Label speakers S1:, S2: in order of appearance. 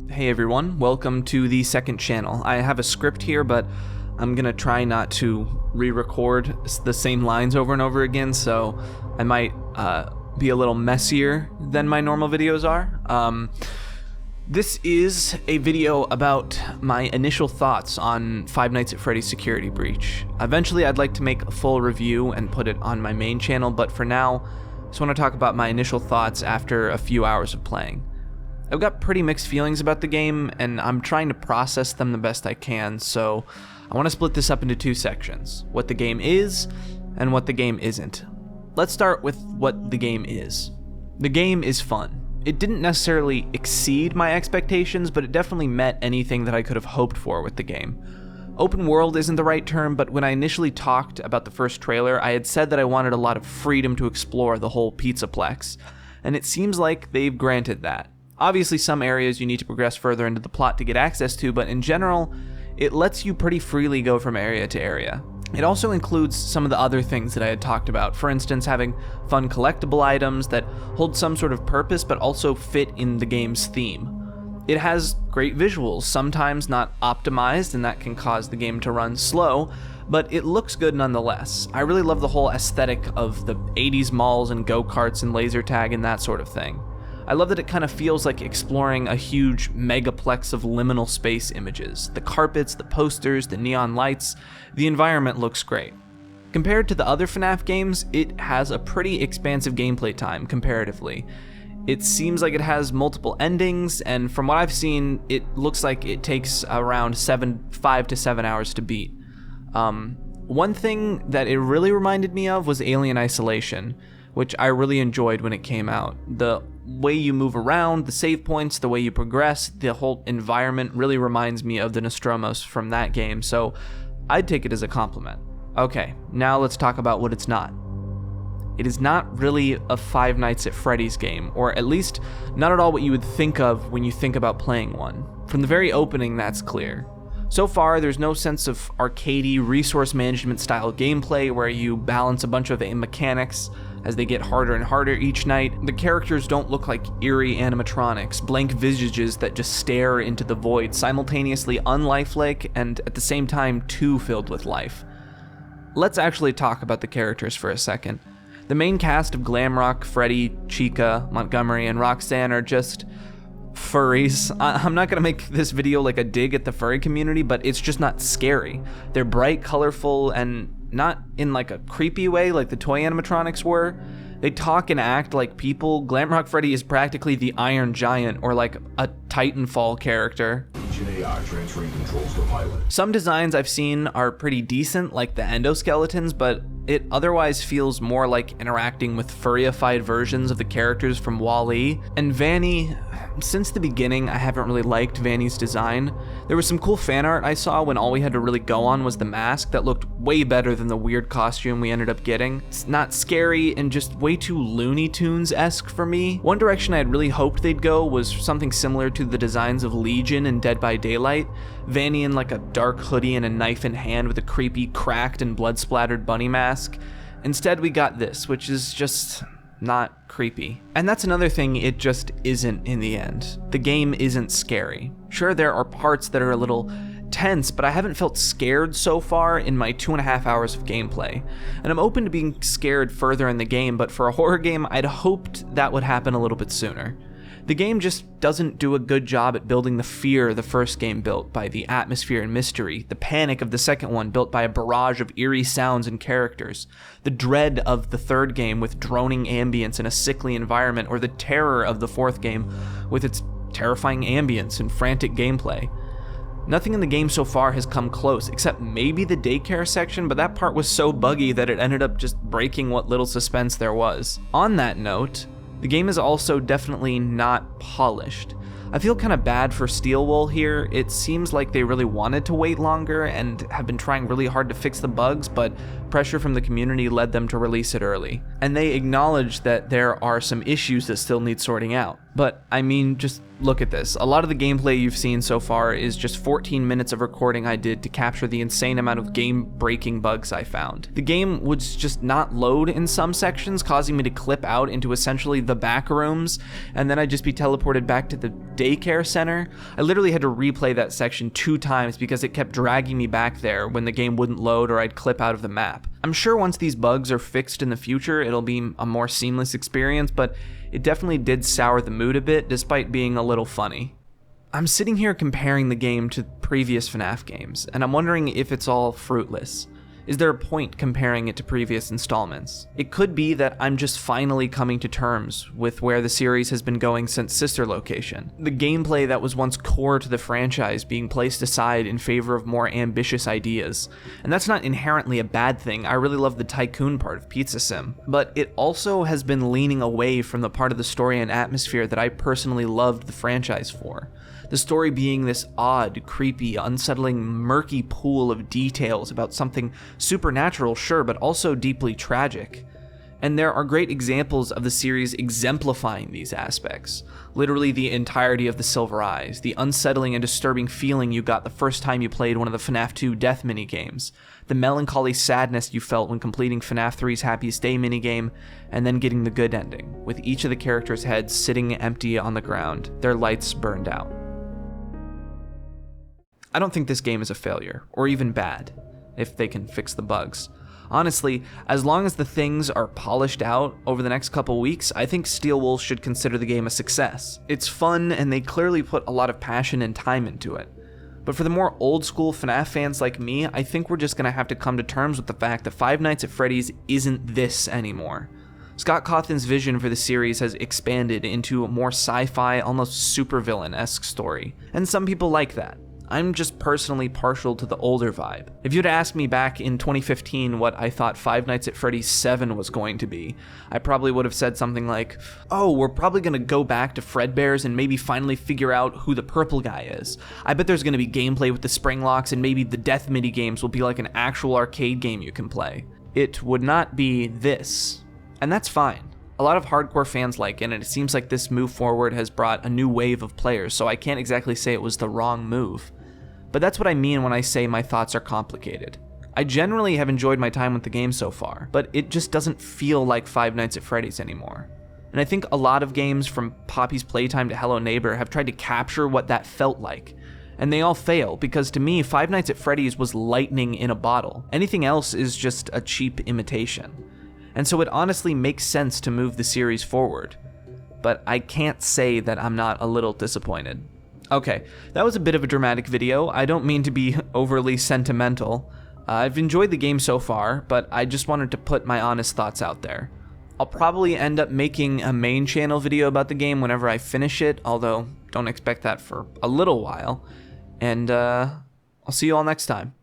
S1: Hey everyone, welcome to the second channel. I have a script here, but I'm gonna try not to re-record the same lines over and over again, so I might be a little messier than my normal videos are. This is a video about my initial thoughts on Five Nights at Freddy's Security Breach. Eventually I'd like to make a full review and put it on my main channel, but for now, I just want to talk about my initial thoughts after a few hours of playing. I've got pretty mixed feelings about the game, and I'm trying to process them the best I can, so I want to split this up into two sections: what the game is, and what the game isn't. Let's start with what the game is. The game is fun. It didn't necessarily exceed my expectations, but it definitely met anything that I could have hoped for with the game. Open world isn't the right term, but when I initially talked about the first trailer, I had said that I wanted a lot of freedom to explore the whole Pizzaplex, and it seems like they've granted that. Obviously, some areas you need to progress further into the plot to get access to, but in general, it lets you pretty freely go from area to area. It also includes some of the other things that I had talked about, for instance, having fun collectible items that hold some sort of purpose but also fit in the game's theme. It has great visuals, sometimes not optimized, and that can cause the game to run slow, but it looks good nonetheless. I really love the whole aesthetic of the 80s malls and go-karts and laser tag and that sort of thing. I love that it kind of feels like exploring a huge megaplex of liminal space images. The carpets, the posters, the neon lights, the environment looks great. Compared to the other FNaF games, it has a pretty expansive gameplay time comparatively. It seems like it has multiple endings, and from what I've seen, it looks like it takes around 5 to 7 hours to beat. One thing that it really reminded me of was Alien Isolation, which I really enjoyed when it came out. The way you move around, the save points, the way you progress, the whole environment really reminds me of the Nostromos from that game, so I'd take it as a compliment. Okay, now let's talk about what it's not. It is not really a Five Nights at Freddy's game, or at least not at all what you would think of when you think about playing one. From the very opening, that's clear. So far, there's no sense of arcadey, resource management style gameplay where you balance a bunch of mechanics as they get harder and harder each night. The characters don't look like eerie animatronics, blank visages that just stare into the void, simultaneously unlifelike and at the same time too filled with life. Let's actually talk about the characters for a second. The main cast of Glamrock, Freddy, Chica, Montgomery, and Roxanne are just furries. I'm not gonna make this video like a dig at the furry community, but it's just not scary. They're bright, colorful, and not in like a creepy way like the toy animatronics were. They talk and act like people. Glamrock Freddy is practically the Iron Giant or like a Titanfall character.
S2: AI transferring controls to pilot.
S1: Some designs I've seen are pretty decent, like the endoskeletons, but it otherwise feels more like interacting with furryified versions of the characters from Wall-E. And Vanny, since the beginning, I haven't really liked Vanny's design. There was some cool fan art I saw when all we had to really go on was the mask that looked way better than the weird costume we ended up getting. It's not scary and just way too Looney Tunes-esque for me. One direction I had really hoped they'd go was something similar to the designs of Legion and Dead by Daylight. Vanny in like a dark hoodie and a knife in hand with a creepy, cracked and blood-splattered bunny mask. Instead, we got this, which is just not creepy. And that's another thing it just isn't in the end. The game isn't scary. Sure, there are parts that are a little tense, but I haven't felt scared so far in my 2.5 hours of gameplay. And I'm open to being scared further in the game, but for a horror game, I'd hoped that would happen a little bit sooner. The game just doesn't do a good job at building the fear the first game built by the atmosphere and mystery, the panic of the second one built by a barrage of eerie sounds and characters, the dread of the third game with droning ambience and a sickly environment, or the terror of the fourth game with its terrifying ambience and frantic gameplay. Nothing in the game so far has come close, except maybe the daycare section, but that part was so buggy that it ended up just breaking what little suspense there was. On that note, the game is also definitely not polished. I feel kind of bad for Steelwool here. It seems like they really wanted to wait longer and have been trying really hard to fix the bugs, but pressure from the community led them to release it early. And they acknowledge that there are some issues that still need sorting out. But I mean, just look at this. A lot of the gameplay you've seen so far is just 14 minutes of recording I did to capture the insane amount of game-breaking bugs I found. The game would just not load in some sections, causing me to clip out into essentially the back rooms, and then I'd just be teleported back to the daycare center. I literally had to replay that section 2 times because it kept dragging me back there when the game wouldn't load or I'd clip out of the map. I'm sure once these bugs are fixed in the future, it'll be a more seamless experience, but it definitely did sour the mood a bit, despite being a little funny. I'm sitting here comparing the game to previous FNaF games, and I'm wondering if it's all fruitless. Is there a point comparing it to previous installments? It could be that I'm just finally coming to terms with where the series has been going since Sister Location. The gameplay that was once core to the franchise being placed aside in favor of more ambitious ideas. And that's not inherently a bad thing. I really love the tycoon part of Pizza Sim. But it also has been leaning away from the part of the story and atmosphere that I personally loved the franchise for. The story being this odd, creepy, unsettling, murky pool of details about something supernatural, sure, but also deeply tragic. And there are great examples of the series exemplifying these aspects. Literally the entirety of the Silver Eyes, the unsettling and disturbing feeling you got the first time you played one of the FNaF 2 death minigames, the melancholy sadness you felt when completing FNaF 3's Happiest Day minigame, and then getting the good ending, with each of the characters' heads sitting empty on the ground, their lights burned out. I don't think this game is a failure, or even bad, if they can fix the bugs. Honestly, as long as the things are polished out over the next couple weeks, I think Steel Wool should consider the game a success. It's fun, and they clearly put a lot of passion and time into it. But for the more old school FNaF fans like me, I think we're just gonna have to come to terms with the fact that Five Nights at Freddy's isn't this anymore. Scott Cawthon's vision for the series has expanded into a more sci-fi, almost supervillain-esque story, and some people like that. I'm just personally partial to the older vibe. If you'd asked me back in 2015 what I thought Five Nights at Freddy's 7 was going to be, I probably would have said something like, oh, we're probably gonna go back to Fredbear's and maybe finally figure out who the purple guy is. I bet there's gonna be gameplay with the spring locks and maybe the death mini-games will be like an actual arcade game you can play. It would not be this. And that's fine. A lot of hardcore fans like it, and it seems like this move forward has brought a new wave of players, so I can't exactly say it was the wrong move. But that's what I mean when I say my thoughts are complicated. I generally have enjoyed my time with the game so far, but it just doesn't feel like Five Nights at Freddy's anymore. And I think a lot of games from Poppy's Playtime to Hello Neighbor have tried to capture what that felt like. And they all fail, because to me, Five Nights at Freddy's was lightning in a bottle. Anything else is just a cheap imitation. And so it honestly makes sense to move the series forward. But I can't say that I'm not a little disappointed. Okay, that was a bit of a dramatic video. I don't mean to be overly sentimental. I've enjoyed the game so far, but I just wanted to put my honest thoughts out there. I'll probably end up making a main channel video about the game whenever I finish it, although don't expect that for a little while. And I'll see you all next time.